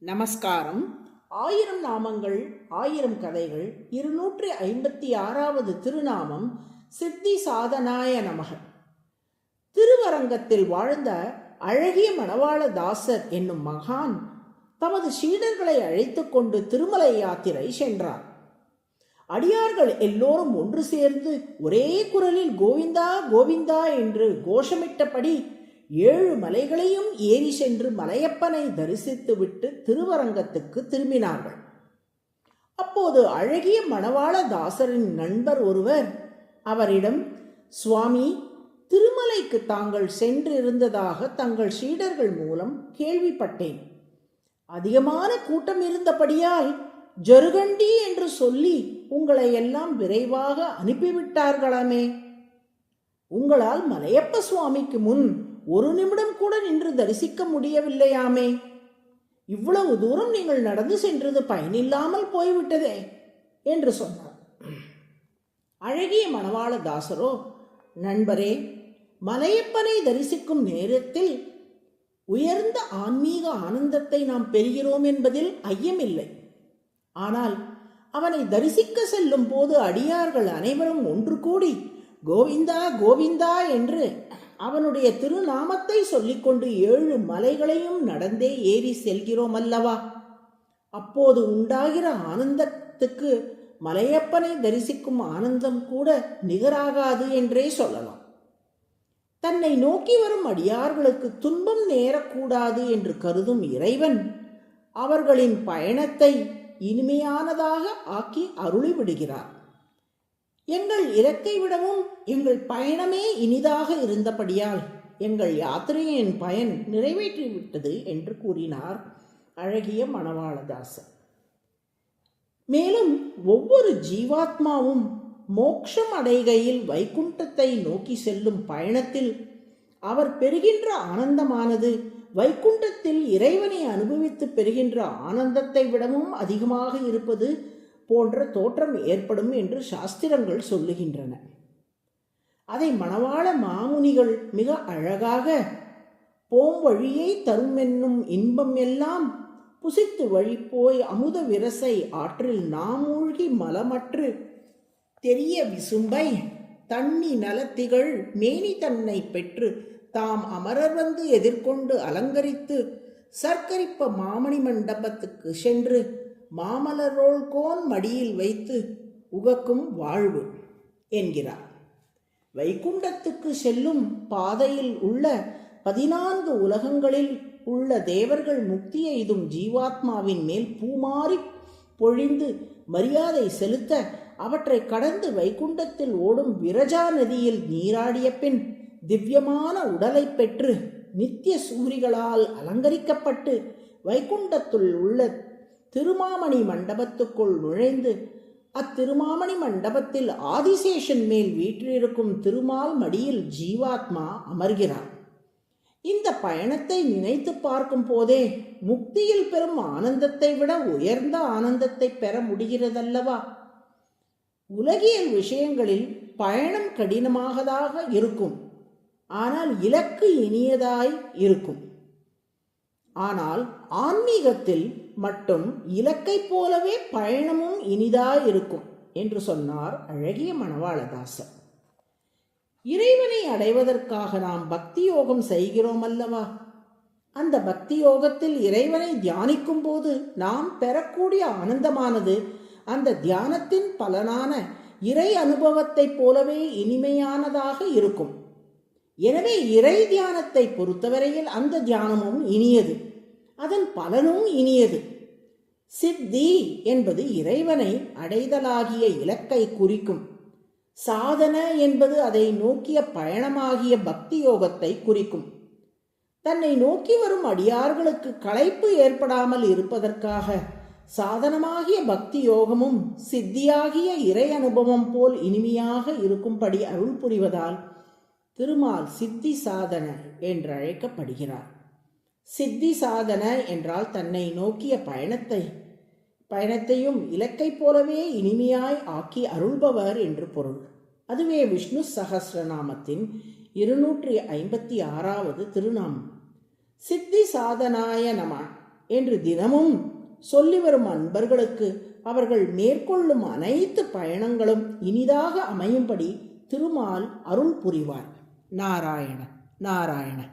நமஸ்காரம். 1000 நாமங்கள் 1000 கதைகள் 256வது திருநாமம் சித்தி சாதனாய நமக. திருவரங்கத்தில் வாழ்ந்த அழகிய மணவாள தாசர் என்னும் மகான் தமது சீடர்களை அழைத்து கொண்டு திருமலை யாத்திரை சென்றார். அடியார்கள் எல்லோரும் ஒன்று சேர்ந்து ஒரே குரலில் கோவிந்தா கோவிந்தா என்று கோஷமிட்டபடி 7 மலைகளையும் ஏறி சென்று மலையப்பனை தரிசித்துவிட்டு திருவரங்கத்துக்கு திரும்பினார்கள். அப்போது அழகிய மணவாள தாசரின் நண்பர் ஒருவர் அவரிடம், சுவாமி, திருமலைக்கு தாங்கள் சென்றிருந்ததாக தங்கள் சீடர்கள் மூலம் கேள்விப்பட்டேன். அதிகமான கூட்டம் இருந்தபடியால் ஜருகண்டி என்று சொல்லி உங்களை எல்லாம் விரைவாக அனுப்பிவிட்டார்களாமே. உங்களால் மலையப்ப சுவாமிக்கு முன் ஒரு நிமிடம் கூட நின்று தரிசிக்க முடியவில்லையாமே. இவ்வளவு தூரம் நீங்கள் நடந்து சென்றது பயனில்லாமல் போய்விட்டதே என்று சொன்னார். அழகிய மணவாள தாசரோ, நண்பரே, மலையப்பனை தரிசிக்கும் நேரத்தில் உயர்ந்த ஆன்மீக ஆனந்தத்தை நாம் பெறுகிறோம் என்பதில் ஐயமில்லை. ஆனால் அவனை தரிசிக்க செல்லும் போது அடியார்கள் அனைவரும் ஒன்று கூடி கோவிந்தா கோவிந்தா என்று அவனுடைய திருநாமத்தை சொல்லிக்கொண்டு 7 மலைகளையும் நடந்தே ஏறி செல்கிறோம் அல்லவா. அப்போது உண்டாகிற ஆனந்தத்துக்கு மலையப்பனை தரிசிக்கும் ஆனந்தம் கூட நிகராகாது என்றே சொல்லலாம். தன்னை நோக்கி வரும் அடியார்களுக்கு துன்பம் நேரக்கூடாது என்று கருதும் இறைவன் அவர்களின் பயணத்தை இனிமையானதாக ஆக்கி அருளிவிடுகிறார். எங்கள் இலக்கை விடவும் எங்கள் பயணமே இனிதாக இருந்தபடியால் எங்கள் யாத்திரையின் பயன் நிறைவேற்றிவிட்டது என்று கூறினார் அழகிய மணவாளதாசர். மேலும் ஒவ்வொரு ஜீவாத்மாவும் மோட்சம் அடைகையில் வைகுண்டத்தை நோக்கி செல்லும் பயணத்தில் அவர் பெறுகின்ற ஆனந்தமானது வைகுண்டத்தில் இறைவனை அனுபவித்து பெறுகின்ற ஆனந்தத்தை விடவும் அதிகமாக இருப்பது போன்ற தோற்றம் ஏற்படும் என்று சாஸ்திரங்கள் சொல்லுகின்றன. அதை மணவாள மாமுனிகள் மிக அழகாக, போம் வழியை தருமென்னும் இன்பம் எல்லாம் புசித்து வழி போய் அமுத விரசை ஆற்றில் நாமூழ்கி மலமற்று தெரிய விசும்பை தண்ணி நலத்திகள் மேனி தன்னை பெற்று தாம் அமரர் வந்து எதிர்கொண்டு அலங்கரித்து சர்க்கரிப்ப மாமணி மண்டபத்துக்கு சென்று மாமலரோள்கோன் மடியில் வைத்து உகக்கும் வாழ்வு என்கிறார். வைகுண்டத்துக்கு செல்லும் பாதையில் உள்ள 14 உலகங்களில் உள்ள தேவர்கள் முக்தி எய்தும் ஜீவாத்மாவின் மேல் பூமாரி பொழிந்து மரியாதை செலுத்த அவற்றை கடந்து வைகுண்டத்தில் ஓடும் விரஜா நதியில் நீராடிய பின் திவ்யமான உடலை பெற்று நித்திய சூரிகளால் அலங்கரிக்கப்பட்டு வைகுண்டத்துள் உள்ள திருமாமணி மண்டபத்துக்குள் நுழைந்து அத்திருமாமணி மண்டபத்தில் ஆதிசேஷன் மேல் வீற்றிருக்கும் திருமால் மடியில் ஜீவாத்மா அமர்கிறார். இந்த பயணத்தை நினைத்து பார்க்கும் போதே முக்தியில் பெறும் ஆனந்தத்தை விட உயர்ந்த ஆனந்தத்தை பெற முடிகிறதல்லவா. உலகியல் விஷயங்களில் பயணம் கடினமாகதாக இருக்கும், ஆனால் இலக்கு இனியதாய் இருக்கும். ஆனால் ஆன்மீகத்தில் மட்டும் இலக்கை போலவே பயணமும் இனிதாயிருக்கும் என்று சொன்னார் அழகிய மணவாளதாசர். இறைவனை அடைவதற்காக நாம் பக்தி யோகம் செய்கிறோம் அல்லவா. அந்த பக்தி யோகத்தில் இறைவனை தியானிக்கும் போது நாம் பெறக்கூடிய ஆனந்தமானது அந்த தியானத்தின் பலனான இறை அனுபவத்தை போலவே இனிமையானதாக இருக்கும். எனவே இறை தியானத்தை பொறுத்தவரையில் அந்த தியானமும் இனியது, அதன் பலனும் இனியது. சித்தி என்பது இறைவனை அடைதலாகிய இலக்கை குறிக்கும். சாதன என்பது அதை நோக்கிய பயணமாகிய பக்தி யோகத்தை குறிக்கும். தன்னை நோக்கி வரும் அடியார்களுக்கு களைப்பு ஏற்படாமல் இருப்பதற்காக சாதனமாகிய பக்தி யோகமும் சித்தியாகிய இறை அனுபவம் போல் இனிமையாக இருக்கும்படி அருள் புரிவதால் திருமால் சித்தி சாதன என்று அழைக்கப்படுகிறார். சித்தி சாதன என்றால் தன்னை நோக்கிய பயணத்தையும் இலக்கை போலவே இனிமையாய் ஆக்கி அருள்பவர் என்று பொருள். அதுவே விஷ்ணு சகஸ்ரநாமத்தின் 256வது திருநாமம். சித்தி சாதனாய நம என்று தினமும் சொல்லி வரும் அன்பர்களுக்கு அவர்கள் மேற்கொள்ளும் அனைத்து பயணங்களும் இனிதாக அமையும்படி திருமால் அருள் புரிவார். நாராயண நாராயண.